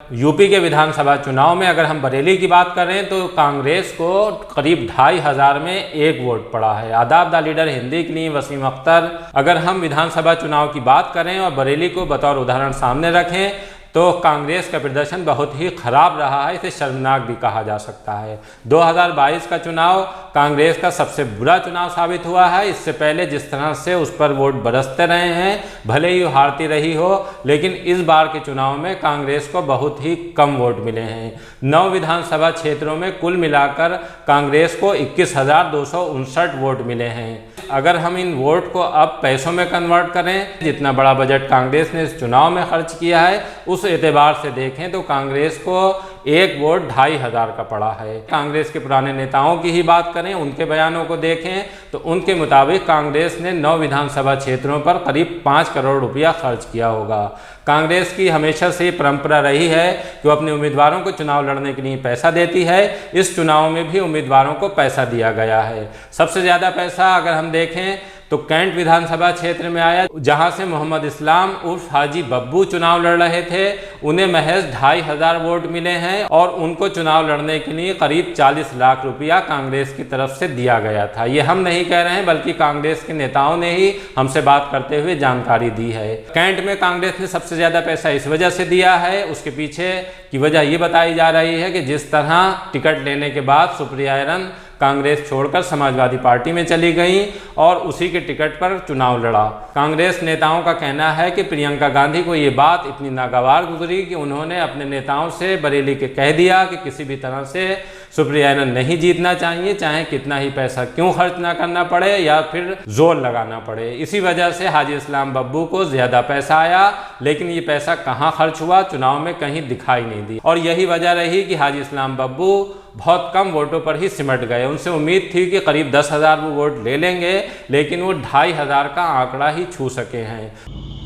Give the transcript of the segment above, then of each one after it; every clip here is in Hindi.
यूपी के विधानसभा चुनाव में अगर हम बरेली की बात करें तो कांग्रेस को करीब 2,500 में 1 वोट पड़ा है। आदाब द लीडर हिंदी के लिए वसीम अख्तर। अगर हम विधानसभा चुनाव की बात करें और बरेली को बतौर उदाहरण सामने रखें तो कांग्रेस का प्रदर्शन बहुत ही खराब रहा है, इसे शर्मनाक भी कहा जा सकता है। 2022 का चुनाव कांग्रेस का सबसे बुरा चुनाव साबित हुआ है। इससे पहले जिस तरह से उस पर वोट बरसते रहे हैं, भले ही हारती रही हो, लेकिन इस बार के चुनाव में कांग्रेस को बहुत ही कम वोट मिले हैं। 9 विधानसभा क्षेत्रों में कुल मिलाकर कांग्रेस को 21,259 वोट मिले हैं। अगर हम इन वोट को अब पैसों में कन्वर्ट करें, जितना बड़ा बजट कांग्रेस ने इस चुनाव में खर्च किया है उस एतबार से देखें तो कांग्रेस को 1 वोट 2,500 का पड़ा है। कांग्रेस के पुराने नेताओं की ही बात करें, उनके बयानों को देखें तो उनके मुताबिक कांग्रेस ने 9 विधानसभा क्षेत्रों पर करीब 5 करोड़ रुपया खर्च किया होगा। कांग्रेस की हमेशा से परंपरा रही है कि वो अपने उम्मीदवारों को चुनाव लड़ने के लिए पैसा देती है। इस चुनाव में भी उम्मीदवारों को पैसा दिया गया है। सबसे ज़्यादा पैसा अगर हम देखें तो कैंट विधानसभा क्षेत्र में आया, जहां से मोहम्मद इस्लाम उर्फ हाजी बब्बू चुनाव लड़ रहे थे। उन्हें महज 2,500 वोट मिले हैं और उनको चुनाव लड़ने के लिए करीब 40 लाख रुपया कांग्रेस की तरफ से दिया गया था। ये हम नहीं कह रहे हैं, बल्कि कांग्रेस के नेताओं ने ही हमसे बात करते हुए जानकारी दी है। कैंट में कांग्रेस ने सबसे ज़्यादा पैसा इस वजह से दिया है, उसके पीछे की वजह ये बताई जा रही है कि जिस तरह टिकट लेने के बाद सुप्रिया ऐरन कांग्रेस छोड़कर समाजवादी पार्टी में चली गई और उसी के टिकट पर चुनाव लड़ा। कांग्रेस नेताओं का कहना है कि प्रियंका गांधी को ये बात इतनी नागवार गुजरी कि उन्होंने अपने नेताओं से बरेली के कह दिया कि किसी भी तरह से सुप्रिया ऐरन नहीं जीतना चाहिए, चाहे कितना ही पैसा क्यों खर्च ना करना पड़े या फिर जोर लगाना पड़े। इसी वजह से हाजी इस्लाम बब्बू को ज़्यादा पैसा आया, लेकिन ये पैसा कहाँ खर्च हुआ चुनाव में कहीं दिखाई नहीं दी। और यही वजह रही कि हाजी इस्लाम बब्बू बहुत कम वोटों पर ही सिमट गए। उनसे उम्मीद थी कि करीब 10,000 वो वोट ले लेंगे, लेकिन वो 2,500 का आंकड़ा ही छू सके हैं।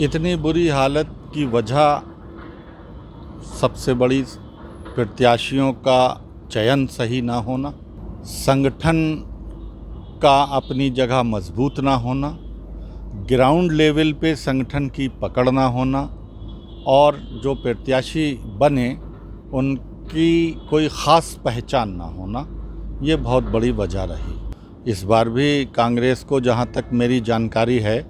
इतनी बुरी हालत की वजह सबसे बड़ी प्रत्याशियों का चयन सही ना होना, संगठन का अपनी जगह मजबूत ना होना, ग्राउंड लेवल पे संगठन की पकड़ ना होना और जो प्रत्याशी बने उनकी कोई ख़ास पहचान ना होना, ये बहुत बड़ी वजह रही। इस बार भी कांग्रेस को जहाँ तक मेरी जानकारी है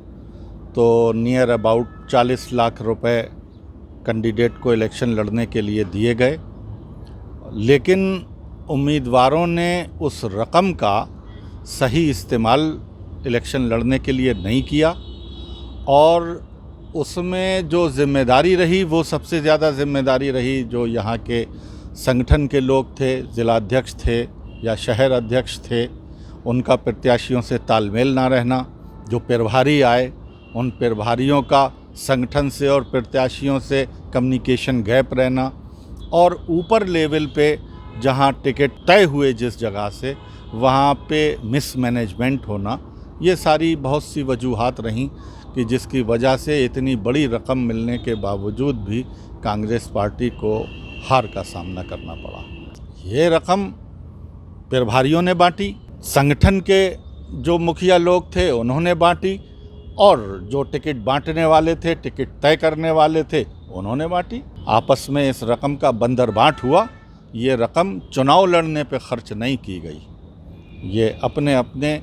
तो नियर अबाउट 40 लाख रुपए कैंडिडेट को इलेक्शन लड़ने के लिए दिए गए, लेकिन उम्मीदवारों ने उस रकम का सही इस्तेमाल इलेक्शन लड़ने के लिए नहीं किया और उसमें जो जिम्मेदारी रही वो सबसे ज़्यादा जिम्मेदारी रही जो यहाँ के संगठन के लोग थे, जिलाध्यक्ष थे या शहर अध्यक्ष थे, उनका प्रत्याशियों से तालमेल ना रहना। जो प्रभारी आए उन प्रभारियों का संगठन से और प्रत्याशियों से कम्युनिकेशन गैप रहना और ऊपर लेवल पे जहाँ टिकट तय हुए जिस जगह से वहाँ पे मिसमैनेजमेंट होना, ये सारी बहुत सी वजूहात रहीं कि जिसकी वजह से इतनी बड़ी रकम मिलने के बावजूद भी कांग्रेस पार्टी को हार का सामना करना पड़ा। ये रकम प्रभारियों ने बांटी, संगठन के जो मुखिया लोग थे उन्होंने बांटी और जो टिकट बांटने वाले थे, टिकट तय करने वाले थे, उन्होंने बांटी। आपस में इस रकम का बंदरबांट हुआ। ये रकम चुनाव लड़ने पे खर्च नहीं की गई, ये अपने अपने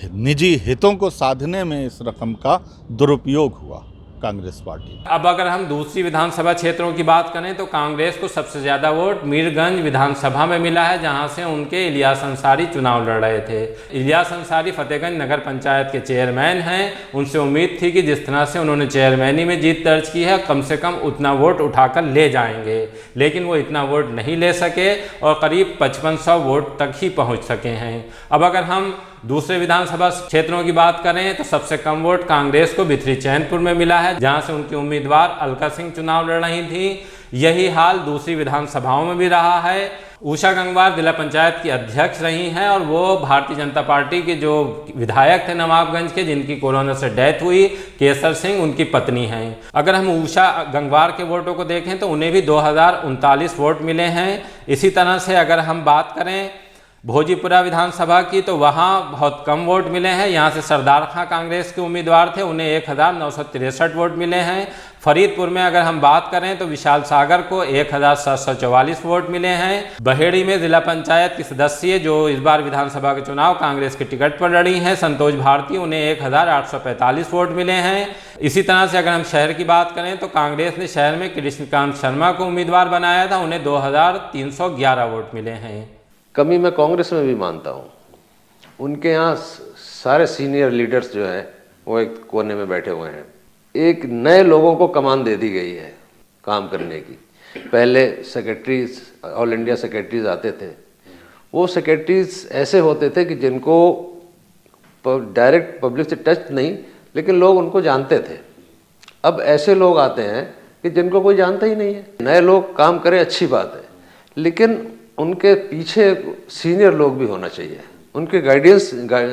निजी हितों को साधने में इस रकम का दुरुपयोग हुआ कांग्रेस पार्टी। अब अगर हम दूसरी विधानसभा क्षेत्रों की बात करें तो कांग्रेस को सबसे ज़्यादा वोट मीरगंज विधानसभा में मिला है, जहां से उनके इलियास अंसारी चुनाव लड़ रहे थे। इलियास अंसारी फतेहगंज नगर पंचायत के चेयरमैन हैं। उनसे उम्मीद थी कि जिस तरह से उन्होंने चेयरमैनी में जीत दर्ज की है, कम से कम उतना वोट उठाकर ले जाएंगे, लेकिन वो इतना वोट नहीं ले सके और करीब 5500 वोट तक ही पहुँच सके हैं। अब अगर हम दूसरे विधानसभा क्षेत्रों की बात करें तो सबसे कम वोट कांग्रेस को भितरी चैनपुर में मिला है, जहां से उनकी उम्मीदवार अलका सिंह चुनाव लड़ रही थी। यही हाल दूसरी विधानसभाओं में भी रहा है। उषा गंगवार जिला पंचायत की अध्यक्ष रही हैं और वो भारतीय जनता पार्टी के जो विधायक थे नवाबगंज के, जिनकी कोरोना से डेथ हुई, केसर सिंह उनकी पत्नी हैं। अगर हम उषा गंगवार के वोटों को देखें तो उन्हें भी 2039 वोट मिले हैं। इसी तरह से अगर हम बात करें भोजीपुरा विधानसभा की तो वहाँ बहुत कम वोट मिले हैं। यहाँ से सरदार खां कांग्रेस के उम्मीदवार थे, उन्हें 1963 वोट मिले हैं। फरीदपुर में अगर हम बात करें तो विशाल सागर को 1744 वोट मिले हैं। बहेड़ी में जिला पंचायत की सदस्य जो इस बार विधानसभा के चुनाव कांग्रेस के टिकट पर लड़ी हैं, संतोष भारती, उन्हें 1845 वोट मिले हैं। इसी तरह से अगर हम शहर की बात करें तो कांग्रेस ने शहर में कृष्णकांत शर्मा को उम्मीदवार बनाया था, उन्हें 2311 वोट मिले हैं। कमी मैं कांग्रेस में भी मानता हूँ। उनके यहाँ सारे सीनियर लीडर्स जो हैं वो एक कोने में बैठे हुए हैं। एक नए लोगों को कमान दे दी गई है काम करने की। पहले सेक्रेटरीज, ऑल इंडिया सेक्रेटरीज आते थे, वो सेक्रेटरीज ऐसे होते थे कि जिनको डायरेक्ट पब्लिक से टच नहीं, लेकिन लोग उनको जानते थे। अब ऐसे लोग आते हैं कि जिनको कोई जानता ही नहीं है। नए लोग काम करें अच्छी बात है, लेकिन उनके पीछे सीनियर लोग भी होना चाहिए। उनके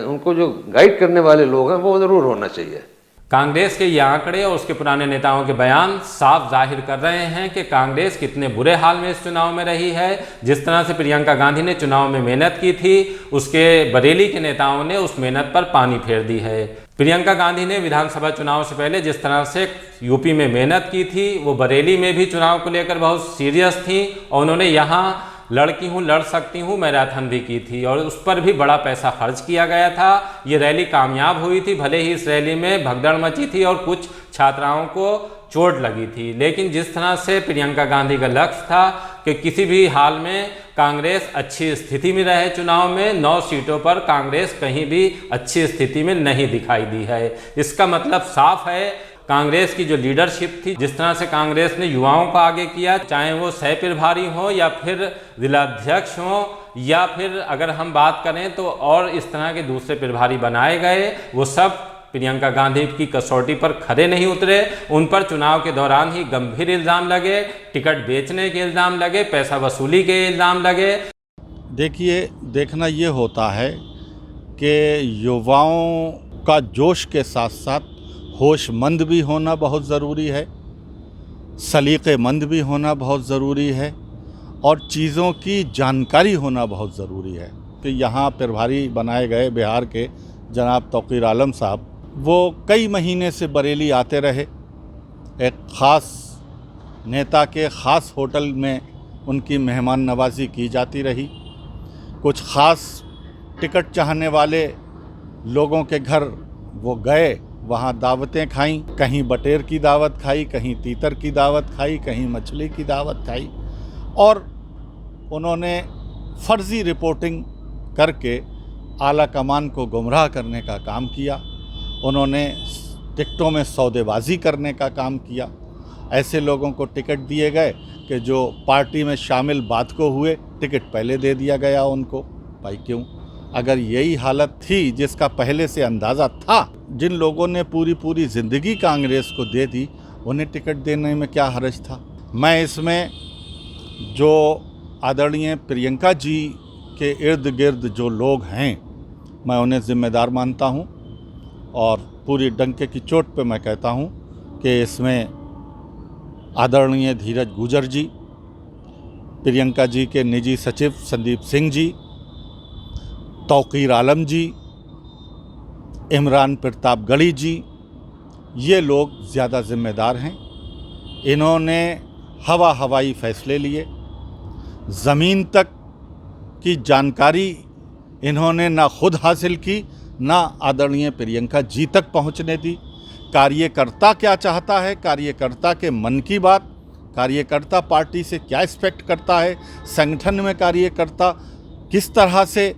उनको जो गाइड करने वाले लोग हैं वो ज़रूर होना चाहिए। कांग्रेस के ये आंकड़े और उसके पुराने नेताओं के बयान साफ जाहिर कर रहे हैं कि कांग्रेस कितने बुरे हाल में इस चुनाव में रही है। जिस तरह से प्रियंका गांधी ने चुनाव में मेहनत की थी, उसके बरेली के नेताओं ने उस मेहनत पर पानी फेर दी है। प्रियंका गांधी ने विधानसभा चुनाव से पहले जिस तरह से यूपी में मेहनत की थी, वो बरेली में भी चुनाव को लेकर बहुत सीरियस थी और उन्होंने यहाँ लड़की हूँ, लड़ सकती हूँ मैराथन भी की थी और उस पर भी बड़ा पैसा खर्च किया गया था। ये रैली कामयाब हुई थी, भले ही इस रैली में भगदड़ मची थी और कुछ छात्राओं को चोट लगी थी, लेकिन जिस तरह से प्रियंका गांधी का लक्ष्य था कि किसी भी हाल में कांग्रेस अच्छी स्थिति में रहे, चुनाव में 9 सीटों पर कांग्रेस कहीं भी अच्छी स्थिति में नहीं दिखाई दी है। इसका मतलब साफ है, कांग्रेस की जो लीडरशिप थी, जिस तरह से कांग्रेस ने युवाओं को आगे किया, चाहे वो सह प्रभारी हो या फिर जिलाध्यक्ष हो या फिर अगर हम बात करें तो और इस तरह के दूसरे प्रभारी बनाए गए, वो सब प्रियंका गांधी की कसौटी पर खरे नहीं उतरे। उन पर चुनाव के दौरान ही गंभीर इल्ज़ाम लगे, टिकट बेचने के इल्ज़ाम लगे, पैसा वसूली के इल्ज़ाम लगे। देखिए, देखना ये होता है कि युवाओं का जोश के साथ साथ होशमंद भी होना बहुत ज़रूरी है, सलीक़ेमंद भी होना बहुत ज़रूरी है और चीज़ों की जानकारी होना बहुत ज़रूरी है। कि यहाँ प्रभारी बनाए गए बिहार के जनाब तौक़ीर आलम साहब, वो कई महीने से बरेली आते रहे। एक ख़ास नेता के ख़ास होटल में उनकी मेहमान नवाजी की जाती रही। कुछ ख़ास टिकट चाहने वाले लोगों के घर वो गए, वहाँ दावतें खाईं, कहीं बटेर की दावत खाई, कहीं तीतर की दावत खाई, कहीं मछली की दावत खाई और उन्होंने फर्जी रिपोर्टिंग करके आला कमान को गुमराह करने का काम किया। उन्होंने टिकटों में सौदेबाजी करने का काम किया। ऐसे लोगों को टिकट दिए गए कि जो पार्टी में शामिल बाद को हुए, टिकट पहले दे दिया गया उनको। भाई क्यों? अगर यही हालत थी जिसका पहले से अंदाज़ा था, जिन लोगों ने पूरी ज़िंदगी कांग्रेस को दे दी, उन्हें टिकट देने में क्या हर्ज था। मैं इसमें जो आदरणीय प्रियंका जी के इर्द गिर्द जो लोग हैं, मैं उन्हें ज़िम्मेदार मानता हूं और पूरी डंके की चोट पे मैं कहता हूं कि इसमें आदरणीय धीरज गुजर जी, प्रियंका जी के निजी सचिव संदीप सिंह जी, तौक़ीर आलम जी, इमरान प्रतापगढ़ी जी, ये लोग ज़्यादा ज़िम्मेदार हैं। इन्होंने हवाई फ़ैसले लिए। ज़मीन तक की जानकारी इन्होंने ना खुद हासिल की, ना आदरणीय प्रियंका जी तक पहुंचने दी। कार्यकर्ता क्या चाहता है, कार्यकर्ता के मन की बात, कार्यकर्ता पार्टी से क्या एक्सपेक्ट करता है, संगठन में कार्यकर्ता किस तरह से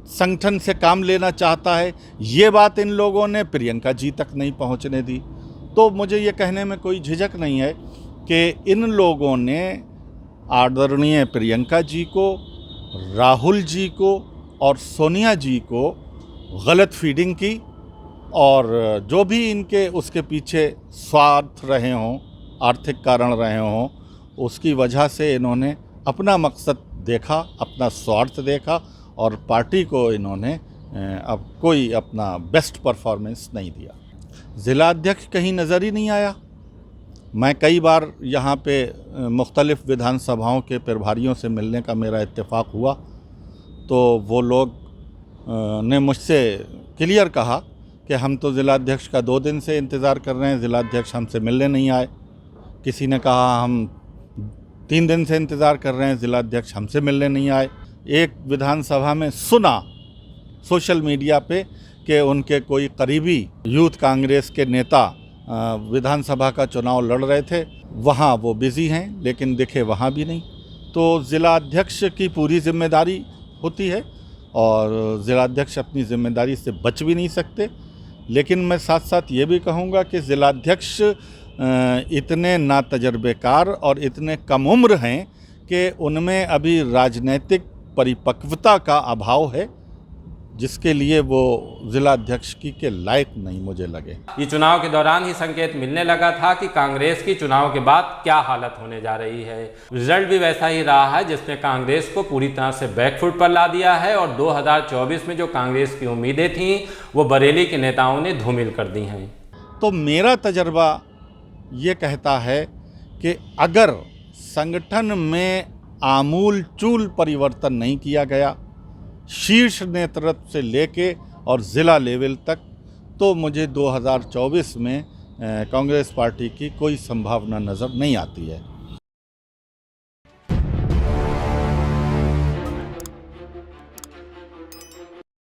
संगठन से काम लेना चाहता है, ये बात इन लोगों ने प्रियंका जी तक नहीं पहुंचने दी। तो मुझे ये कहने में कोई झिझक नहीं है कि इन लोगों ने आदरणीय प्रियंका जी को, राहुल जी को और सोनिया जी को गलत फीडिंग की और जो भी इनके उसके पीछे स्वार्थ रहे हों, आर्थिक कारण रहे हों, उसकी वजह से इन्होंने अपना मकसद देखा, अपना स्वार्थ देखा और पार्टी को इन्होंने अब कोई अपना बेस्ट परफॉर्मेंस नहीं दिया। ज़िला अध्यक्ष कहीं नज़र ही नहीं आया। मैं कई बार यहाँ पे मुख्तलिफ़ विधानसभाओं के प्रभारियों से मिलने का मेरा इत्तेफाक हुआ। तो वो लोग ने मुझसे क्लियर कहा कि हम तो ज़िलाध्यक्ष का 2 दिन से इंतज़ार कर रहे हैं, ज़िलाध्यक्ष हमसे मिलने नहीं आए। किसी ने कहा हम 3 दिन से इंतज़ार कर रहे हैं, ज़िलाध्यक्ष हमसे मिलने नहीं आए। एक विधानसभा में सुना सोशल मीडिया पे कि उनके कोई करीबी यूथ कांग्रेस के नेता विधानसभा का चुनाव लड़ रहे थे, वहाँ वो बिज़ी हैं, लेकिन दिखे वहाँ भी नहीं। तो ज़िलाध्यक्ष की पूरी जिम्मेदारी होती है और ज़िलाध्यक्ष अपनी ज़िम्मेदारी से बच भी नहीं सकते। लेकिन मैं साथ साथ ये भी कहूँगा कि ज़िलाध्यक्ष इतने नातजर्बेकार और इतने कम उम्र हैं कि उनमें अभी राजनैतिक परिपक्वता का अभाव है, जिसके लिए वो ज़िलाध्यक्ष की के लायक नहीं मुझे लगे। ये चुनाव के दौरान ही संकेत मिलने लगा था कि कांग्रेस की चुनाव के बाद क्या हालत होने जा रही है। रिजल्ट भी वैसा ही रहा है, जिसने कांग्रेस को पूरी तरह से बैकफुट पर ला दिया है और 2024 में जो कांग्रेस की उम्मीदें थीं वो बरेली के नेताओं ने धूमिल कर दी हैं। तो मेरा तजर्बा ये कहता है कि अगर संगठन में आमूल चूल परिवर्तन नहीं किया गया शीर्ष नेतृत्व से लेके और ज़िला लेवल तक, तो मुझे 2024 में कांग्रेस पार्टी की कोई संभावना नज़र नहीं आती है।